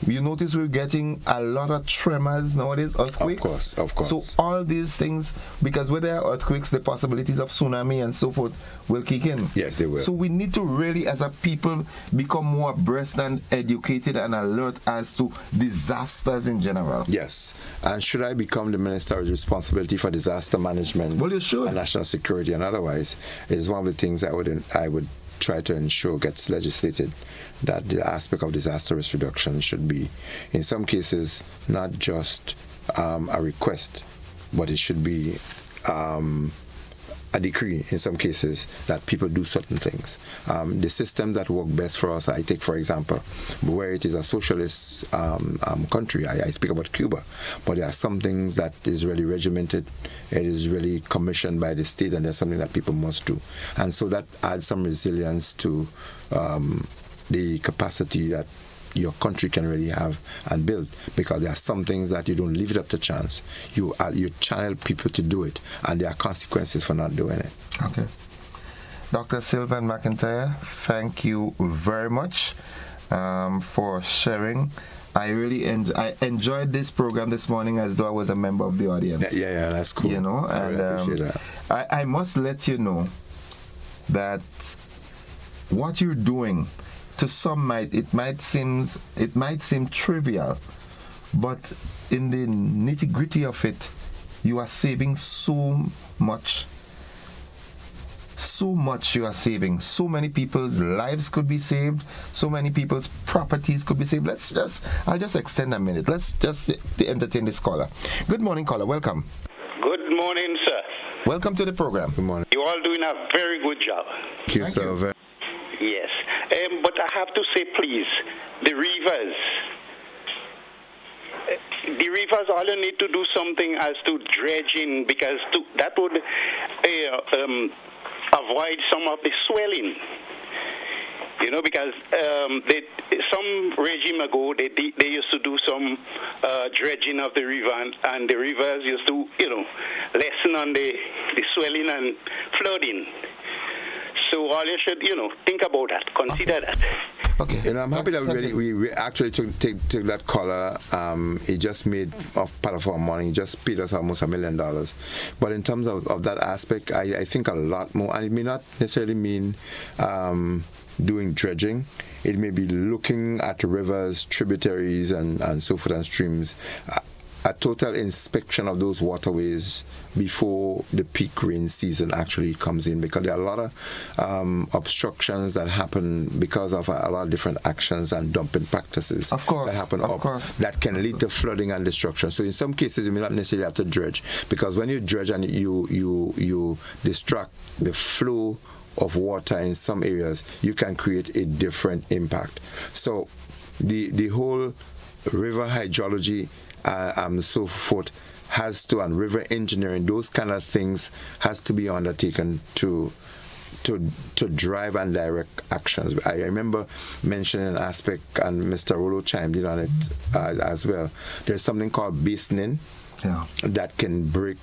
You notice we're getting a lot of tremors nowadays, earthquakes. Of course. So all these things, because where there are earthquakes, the possibilities of tsunami and so forth will kick in. Yes, they will. So we need to really, as a people, become more abreast and educated and alert as to disasters in general. Yes. And should I become the minister with responsibility for disaster management? Well, you should. And national security and otherwise, it is one of the things I would try to ensure gets legislated, that the aspect of disaster risk reduction should be, in some cases, not just a request, but it should be a decree in some cases that people do certain things. The systems that work best for us, I take for example, where it is a socialist country, I speak about Cuba, but there are some things that is really regimented, it is really commissioned by the state, and there's something that people must do. And so that adds some resilience to the capacity that your country can really have and build, because there are some things that you don't leave it up to chance. You channel people to do it, and there are consequences for not doing it. Okay. Dr. Sylvan McIntyre, thank you very much for sharing. I really enjoyed this program this morning as though I was a member of the audience. Yeah, that's cool. You know, I really appreciate that. I must let you know that what you're doing, to some it might seem trivial, but in the nitty-gritty of it, you are saving so much. So much you are saving. So many people's lives could be saved. So many people's properties could be saved. I'll just extend a minute. Let's just entertain this caller. Good morning, caller. Welcome. Good morning, sir. Welcome to the program. Good morning. You're all doing a very good job. Thank you, Sylvan. Yes. But I have to say, please, the rivers all need to do something as to dredging, because that would avoid some of the swelling. Because some regime ago, they used to do some dredging of the river, and the rivers used to, lessen on the swelling and flooding. So all you should, think about that, consider that. Okay. I'm happy that we actually took that caller. He just made part of our money. He just paid us almost $1 million. But in terms of that aspect, I think a lot more, and it may not necessarily mean doing dredging. It may be looking at rivers, tributaries, and so forth, and streams. A total inspection of those waterways before the peak rain season actually comes in, because there are a lot of obstructions that happen because of a lot of different actions and dumping practices that happen that can lead to flooding and destruction. So in some cases you may not necessarily have to dredge, because when you dredge and you distract the flow of water in some areas, you can create a different impact. So the whole river hydrology so forth has to, and river engineering, those kind of things has to be undertaken to drive and direct actions. I remember mentioning an aspect, and Mr. Rolo chimed in on it as well. There's something called basoning that can break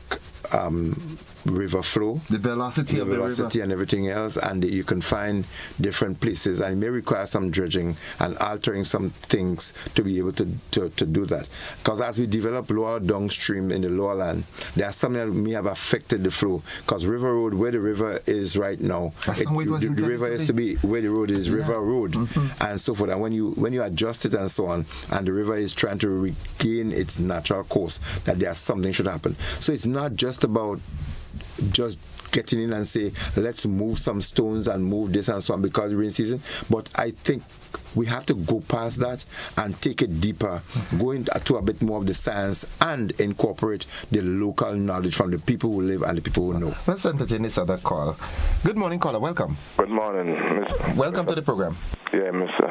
river flow, the velocity of the river and everything else, and you can find different places, and it may require some dredging and altering some things to be able to do that. Because as we develop lower downstream in the lower land, there are some that may have affected the flow. Because River Road, where the river is right now, the river used to be where the road is, River Road, and so forth. And when you adjust it and so on, and the river is trying to regain its natural course, that there something should happen. So it's not just about just getting in and say, let's move some stones and move this and so on because of rain season. But I think we have to go past that and take it deeper, go into a bit more of the science and incorporate the local knowledge from the people who live and the people who know. Let's entertain this other call. Good morning, caller. Welcome. Good morning, Welcome to the program. Yeah, Mr.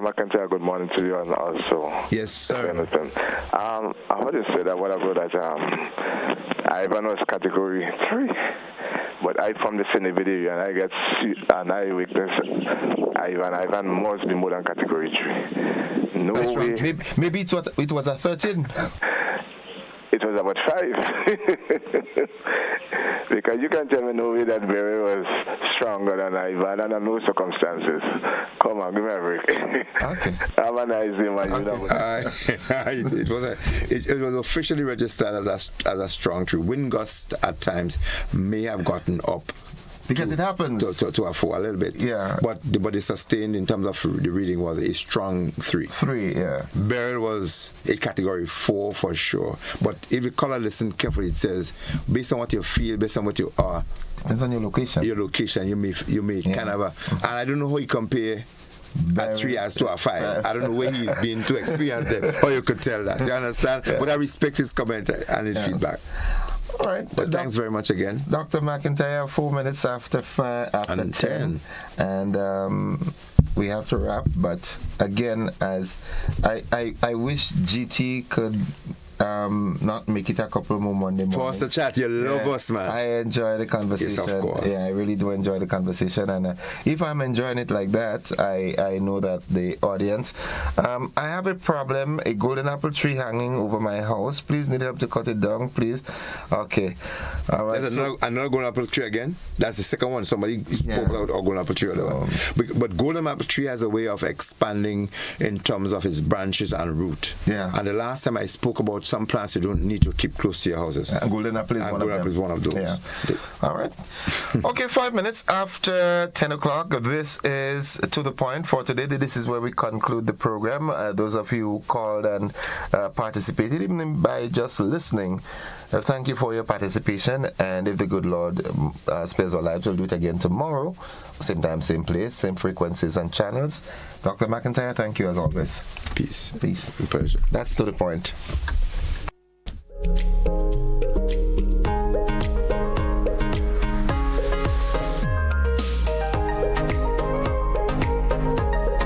McIntyre, good morning to you and also. Yes, sir. I want to say that whatever that Ivan was category 3. But I from the same video and I get and I witness Ivan must be more than category 3. No way. Maybe it was a 13. It was about 5. Because you can tell me no way that Barry was stronger than Ivan under no circumstances. Come on, give me a break. Okay. Have a nice day, man. It was officially registered as a strong 3. Wind gusts at times may have gotten up. Because it happens to a 4 a little bit, But the sustained in terms of the reading was a strong 3. 3, yeah. Beryl was a category 4 for sure. But if you color listen carefully, it says based on what you feel, based on what you are. Depends on your location. You may kind of and I don't know how you compare a 3 as to a 5. I don't know where he's been to experience that, or you could tell that. You understand? Yeah. But I respect his comment and his feedback. All right. But thanks very much again. Dr. McIntyre, 4 minutes after 10. And we have to wrap. But again, as I wish GT could not make it a couple more Monday mornings. For us to chat, you love us, man. I enjoy the conversation. Yes, of course. Yeah, I really do enjoy the conversation, and if I'm enjoying it like that, I know that the audience. I have a problem, a golden apple tree hanging over my house. Please need help to cut it down, please. Okay. All right. There's another golden apple tree again. That's the second one. Somebody spoke about a golden apple tree. But golden apple tree has a way of expanding in terms of its branches and root. Yeah. And the last time I spoke about some plants you don't need to keep close to your houses. Golden apple is one of those. Yeah. All right. Okay, 5 minutes after 10 o'clock. This is To The Point for today. This is where we conclude the program. Those of you who called and participated, even by just listening, thank you for your participation. And if the good Lord spares our lives, we'll do it again tomorrow. Same time, same place, same frequencies and channels. Dr. McIntyre, thank you as always. Peace. Peace. Pleasure. That's To The Point.